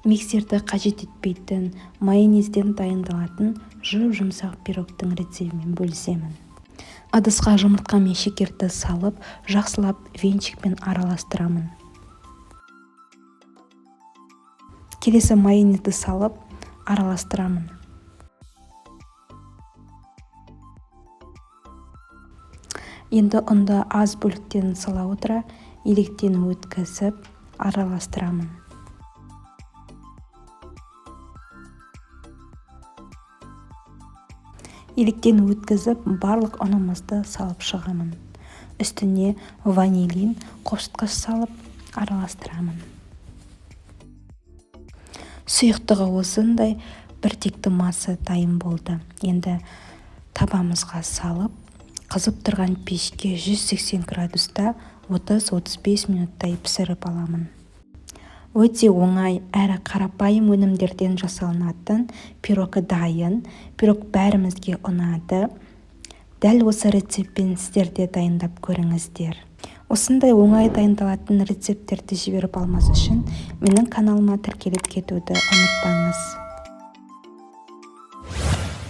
Миксерді қажет етпейтін майонезден дайындалатын жұмсақ пирогтың рецебімен бөлісемін. Ыдысқа жұмыртқа мен шекерді салып, жақсылап венчикпен араластырамын. Келесі майонезді салып, араластырамын. Енді ұнды аз бөліктен сала отыра, електен өткізіп, араластырамын. Електен өткізіп, барлық ұнымызды салып шығамын. Үстіне ванилин, қосқыш салып, араластырамын. Сұйықтығы осындай біртекті масы дайын болды. Енді табамызға салып, қызып тұрған пешке 180 градуста 30-35 минуттай пісіріп аламын. Өте оңай әрі қарапайым өнімдерден жасалынатын пирог дайын. Пирог бәрімізге ұнады. Дәл осы рецептпен сіздер де дайындап көріңіздер. Осындай оңай дайындалатын рецепттерді жіберіп алмас үшін менің каналыма тіркеліп кетуді ұмытпаңыз.